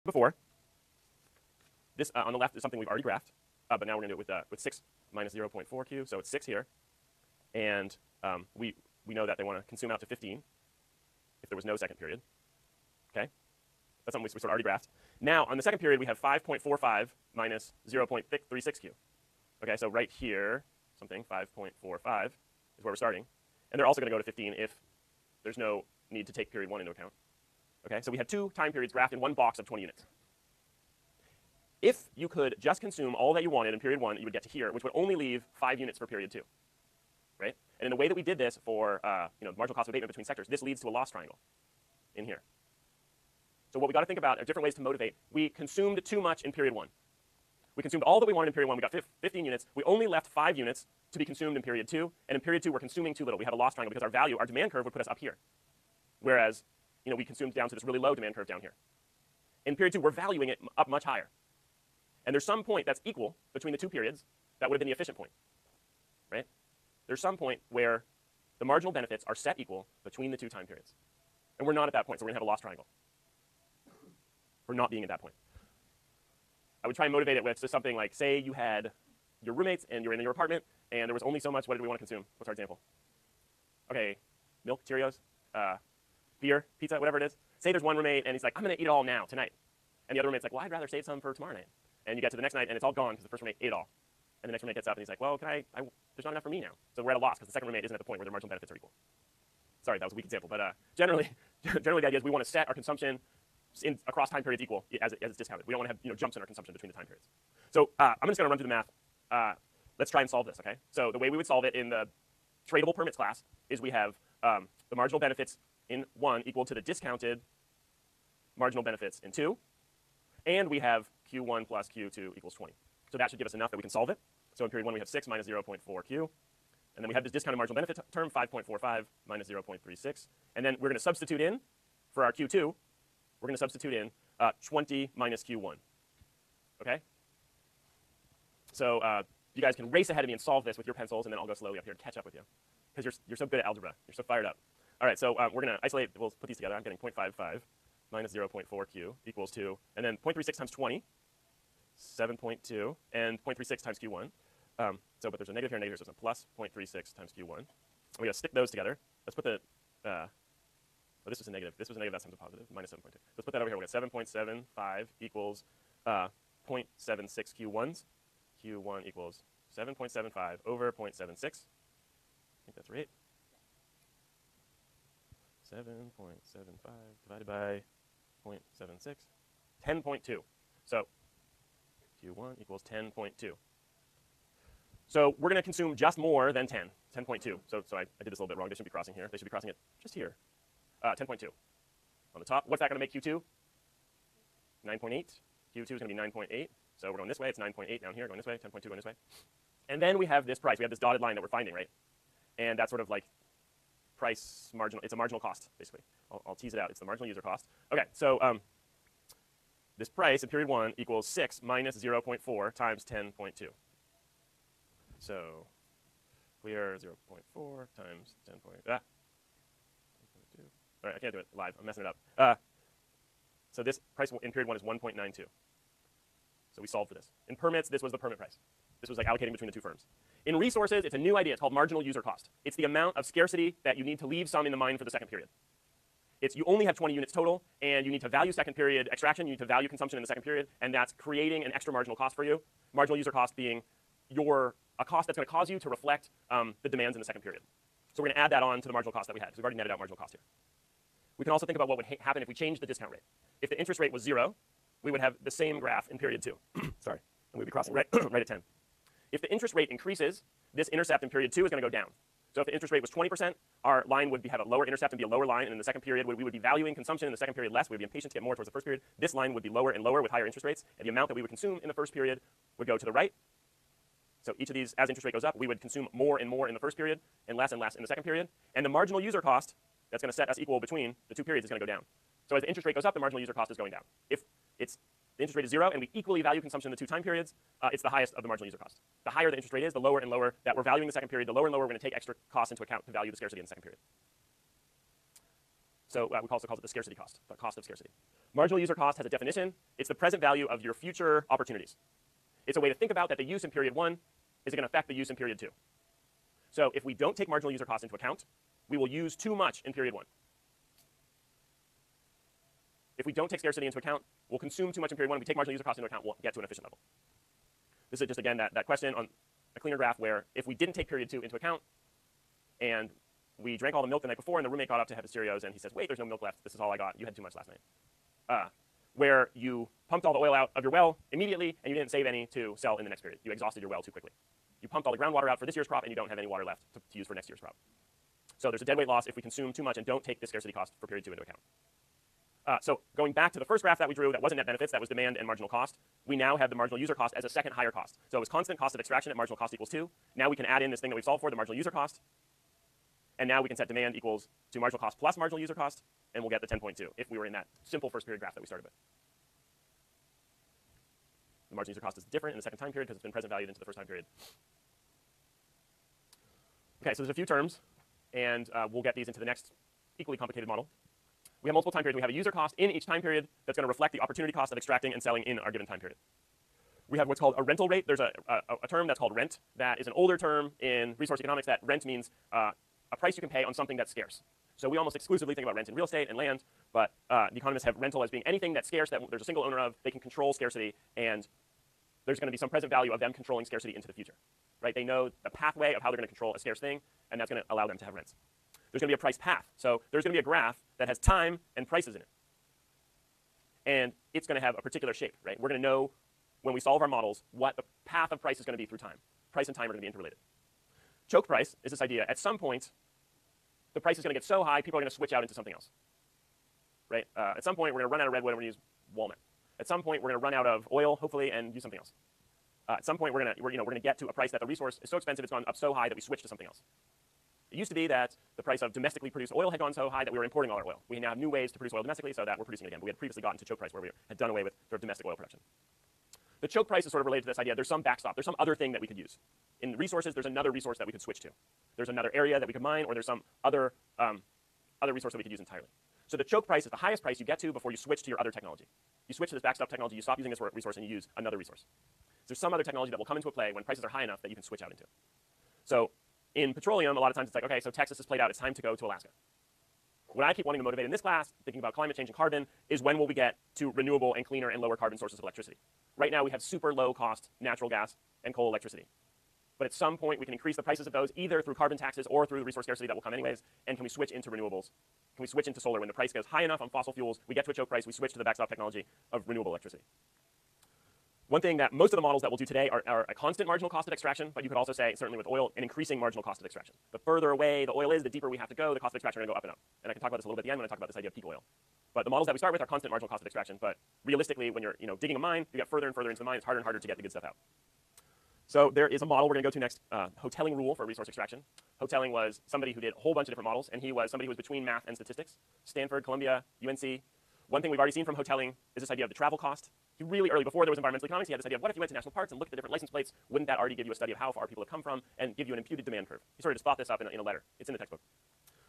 before. This on the left is something we've already graphed, but now we're going to do it with 6 minus 0.4q, so it's 6 here. And we know that they want to consume out to 15 if there was no second period. Okay? That's something we sort of already graphed. Now, on the second period, we have 5.45 minus 0.36q. Okay, so right here, something, 5.45 is where we're starting. And they're also going to go to 15 if there's no need to take period 1 into account. Okay, so we have 2 time periods graphed in one box of 20 units. If you could just consume all that you wanted in period 1, you would get to here, which would only leave 5 units for period 2. Right? And in the way that we did this for the marginal cost of abatement between sectors, this leads to a loss triangle in here. So what we got to think about are different ways to motivate. We consumed too much in period 1. We consumed all that we wanted in period 1. We got 15 units. We only left 5 units to be consumed in period 2. And in period 2, we're consuming too little. We have a loss triangle because our demand curve would put us up here. Whereas we consumed down to this really low demand curve down here. In period 2, we're valuing it up much higher. And there's some point that's equal between the 2 periods that would have been the efficient point. Right? There's some point where the marginal benefits are set equal between the 2 time periods. And we're not at that point, so we're going to have a loss triangle. We're not being at that point. I would try and motivate it with just something like, say you had your roommates and you're in your apartment, and there was only so much. What did we want to consume? What's our example? Okay, milk, Cheerios, beer, pizza, whatever it is. Say there's one roommate, and he's like, I'm going to eat it all now, tonight. And the other roommate's like, well, I'd rather save some for tomorrow night. And you get to the next night, and it's all gone because the first roommate ate it all. And the next roommate gets up, and he's like, well, there's not enough for me now. So we're at a loss because the second roommate isn't at the point where their marginal benefits are equal. Sorry, that was a weak example. But generally the idea is we want to set our consumption across time periods equal as it's discounted. We don't want to have jumps in our consumption between the time periods. So I'm just going to run through the math. Let's try and solve this, okay? So the way we would solve it in the tradable permits class is we have the marginal benefits in 1 equal to the discounted marginal benefits in 2. And we have Q1 plus Q2 equals 20. So that should give us enough that we can solve it. So in period 1, we have 6 minus 0.4Q. And then we have this discounted marginal benefit term, 5.45 minus 0.36. And then we're going to substitute in, for our Q2, we're going to substitute in 20 minus Q1. Okay? So you guys can race ahead of me and solve this with your pencils, and then I'll go slowly up here to catch up with you. Because you're so good at algebra. You're so fired up. All right, so we're going to isolate. We'll put these together. I'm getting 0.55 minus 0.4Q equals 2. And then 0.36 times 20, 7.2, and 0.36 times Q1. But there's a negative here and negative here, so it's a plus 0.36 times Q1. We got to stick those together. Let's put the, this was a negative. This was a negative, that times a positive, minus 7.2. Let's put that over here. We got 7.75 equals 0.76 Q1s. Q1 equals 7.75 over 0.76. I think that's right. 7.75 divided by 0.76, 10.2. So Q1 equals 10.2. So we're going to consume just more than 10, 10.2. So I did this a little bit wrong. They shouldn't be crossing here. They should be crossing it just here. 10.2 on the top. What's that going to make Q2? 9.8. Q2 is going to be 9.8. So we're going this way. It's 9.8 down here. Going this way. 10.2 going this way. And then we have this price. We have this dotted line that we're finding, right? And that's sort of like price marginal. It's a marginal cost, basically. I'll tease it out. It's the marginal user cost. Okay, so this price in period 1 equals 6 minus 0.4 times 10.2. So we are 0.4 times 10. All right, I can't do it live. I'm messing it up. So this price in period 1 is 1.92. So we solved for this. In permits, this was the permit price. This was like allocating between the 2 firms. In resources, it's a new idea. It's called marginal user cost. It's the amount of scarcity that you need to leave some in the mine for the second period. You only have 20 units total, and you need to value second period extraction. You need to value consumption in the second period, and that's creating an extra marginal cost for you. Marginal user cost being a cost that's going to cause you to reflect the demands in the second period. So we're going to add that on to the marginal cost that we had, because we've already netted out marginal cost here. We can also think about what would happen if we changed the discount rate. If the interest rate was 0, we would have the same graph in period 2. Sorry, and we'd be crossing right at 10. If the interest rate increases, this intercept in period 2 is going to go down. So if the interest rate was 20%, our line would have a lower intercept and be a lower line, and in the second period, we would be valuing consumption in the second period less. We would be impatient to get more towards the first period. This line would be lower and lower with higher interest rates, and the amount that we would consume in the first period would go to the right. So each of these, as interest rate goes up, we would consume more and more in the first period and less in the second period. And the marginal user cost that's going to set us equal between the 2 periods is going to go down. So as the interest rate goes up, the marginal user cost is going down. If the interest rate is 0 and we equally value consumption in the 2 time periods, it's the highest of the marginal user cost. The higher the interest rate is, the lower and lower that we're valuing the second period, the lower and lower we're going to take extra costs into account to value the scarcity in the second period. So we also call it the scarcity cost, the cost of scarcity. Marginal user cost has a definition. It's the present value of your future opportunities. It's a way to think about that the use in period 1 is going to affect the use in period 2. So if we don't take marginal user cost into account, we will use too much in period 1. If we don't take scarcity into account, we'll consume too much in period 1. If we take marginal user cost into account, we'll get to an efficient level. This is just, again, that question on a cleaner graph where if we didn't take period 2 into account and we drank all the milk the night before and the roommate got up to have his Cheerios and he says, wait, there's no milk left. This is all I got. You had too much last night. Where you pumped all the oil out of your well immediately and you didn't save any to sell in the next period. You exhausted your well too quickly. You pumped all the groundwater out for this year's crop and you don't have any water left to use for next year's crop. So there's a deadweight loss if we consume too much and don't take the scarcity cost for period 2 into account. So going back to the first graph that we drew, that wasn't net benefits, that was demand and marginal cost. We now have the marginal user cost as a second higher cost. So it was constant cost of extraction at marginal cost equals 2. Now we can add in this thing that we've solved for, the marginal user cost. And now we can set demand equals to marginal cost plus marginal user cost, and we'll get the 10.2 if we were in that simple first period graph that we started with. The marginal user cost is different in the second time period because it's been present valued into the first time period. Okay, so there's a few terms, and we'll get these into the next equally complicated model. We have multiple time periods. We have a user cost in each time period that's going to reflect the opportunity cost of extracting and selling in our given time period. We have what's called a rental rate. There's a term that's called rent. That is an older term in resource economics. That rent means a price you can pay on something that's scarce. So we almost exclusively think about rent in real estate and land, but the economists have rental as being anything that's scarce that there's a single owner of. They can control scarcity, and there's going to be some present value of them controlling scarcity into the future. Right? They know the pathway of how they're going to control a scarce thing, and that's going to allow them to have rents. There's going to be a price path. So there's going to be a graph that has time and prices in it. And it's going to have a particular shape, right? We're going to know when we solve our models what the path of price is going to be through time. Price and time are going to be interrelated. Choke price is this idea. At some point, the price is going to get so high, people are going to switch out into something else. Right? At some point, we're going to run out of redwood and we're going to use walnut. At some point, we're going to run out of oil, hopefully, and use something else. At some point, we're going to get to a price that the resource is so expensive, it's gone up so high that we switch to something else. It used to be that the price of domestically produced oil had gone so high that we were importing all our oil. We now have new ways to produce oil domestically so that we're producing it again. But we had previously gotten to choke price where we had done away with sort of domestic oil production. The choke price is sort of related to this idea. There's some backstop. There's some other thing that we could use. In resources, there's another resource that we could switch to. There's another area that we could mine, or there's some other resource that we could use entirely. So the choke price is the highest price you get to before you switch to your other technology. You switch to this backstop technology, you stop using this resource, and you use another resource. So there's some other technology that will come into play when prices are high enough that you can switch out into. So in petroleum, a lot of times it's like, okay, so Texas has played out. It's time to go to Alaska. What I keep wanting to motivate in this class, thinking about climate change and carbon, is when will we get to renewable and cleaner and lower carbon sources of electricity? Right now, we have super low cost natural gas and coal electricity. But at some point, we can increase the prices of those either through carbon taxes or through the resource scarcity that will come anyways. And can we switch into renewables? Can we switch into solar? When the price goes high enough on fossil fuels, we get to a choke price, we switch to the backstop technology of renewable electricity. One thing that most of the models that we'll do today are a constant marginal cost of extraction, but you could also say, certainly with oil, an increasing marginal cost of extraction. The further away the oil is, the deeper we have to go, the cost of extraction are going to go up and up. And I can talk about this a little bit at the end when I talk about this idea of peak oil. But the models that we start with are constant marginal cost of extraction, but realistically, when you're digging a mine, you get further and further into the mine, it's harder and harder to get the good stuff out. So there is a model we're going to go to next, Hotelling rule for resource extraction. Hotelling was somebody who did a whole bunch of different models, and he was somebody who was between math and statistics. Stanford, Columbia, UNC. One thing we've already seen from Hotelling is this idea of the travel cost. He really early, before there was environmental economics, he had this idea of what if you went to national parks and looked at the different license plates, wouldn't that already give you a study of how far people have come from and give you an imputed demand curve? He sort of just thought this up in a letter. It's in the textbook.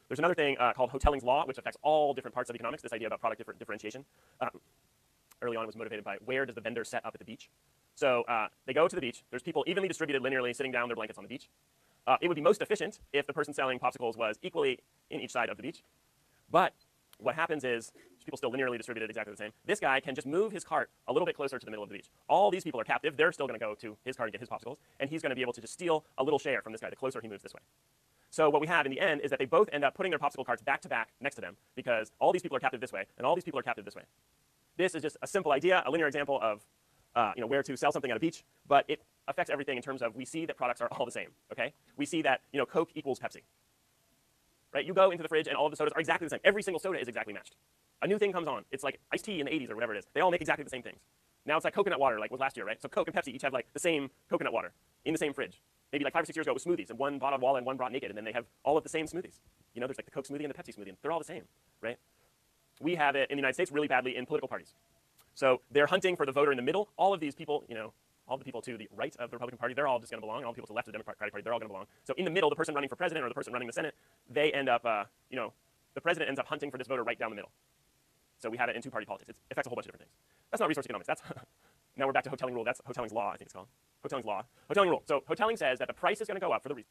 There's another thing called Hotelling's law, which affects all different parts of economics, this idea about product differentiation. Early on, it was motivated by where does the vendor set up at the beach? So they go to the beach. There's people evenly distributed linearly sitting down their blankets on the beach. It would be most efficient if the person selling popsicles was equally in each side of the beach. But what happens is people still linearly distributed exactly the same. This guy can just move his cart a little bit closer to the middle of the beach. All these people are captive. They're still going to go to his cart and get his popsicles, and he's going to be able to just steal a little share from this guy the closer he moves this way. So what we have in the end is that they both end up putting their popsicle carts back to back next to them because all these people are captive this way, and all these people are captive this way. This is just a simple idea, a linear example of where to sell something at a beach, but it affects everything in terms of we see that products are all the same. Okay, we see that Coke equals Pepsi. Right? You go into the fridge and all of the sodas are exactly the same. Every single soda is exactly matched. A new thing comes on. It's like iced tea in the 80s or whatever it is. They all make exactly the same things. Now it's like coconut water, like was last year, right? So Coke and Pepsi each have like the same coconut water in the same fridge. Maybe like 5 or 6 years ago it was smoothies, and one bought Walla and one brought Naked, and then they have all of the same smoothies. There's like the Coke smoothie and the Pepsi smoothie, and they're all the same, right? We have it in the United States really badly in political parties. So they're hunting for the voter in the middle. All of these people, all the people to the right of the Republican Party, they're all just going to belong. And all the people to the left of the Democratic Party, they're all going to belong. So in the middle, the person running for president or the person running the Senate, they end up, the president ends up hunting for this voter right down the middle. So we have it in two-party politics. It affects a whole bunch of different things. That's not resource economics. That's now we're back to Hotelling rule. That's Hotelling's law, I think it's called. Hotelling's law. Hotelling rule. So Hotelling says that the price is going to go up for the resource.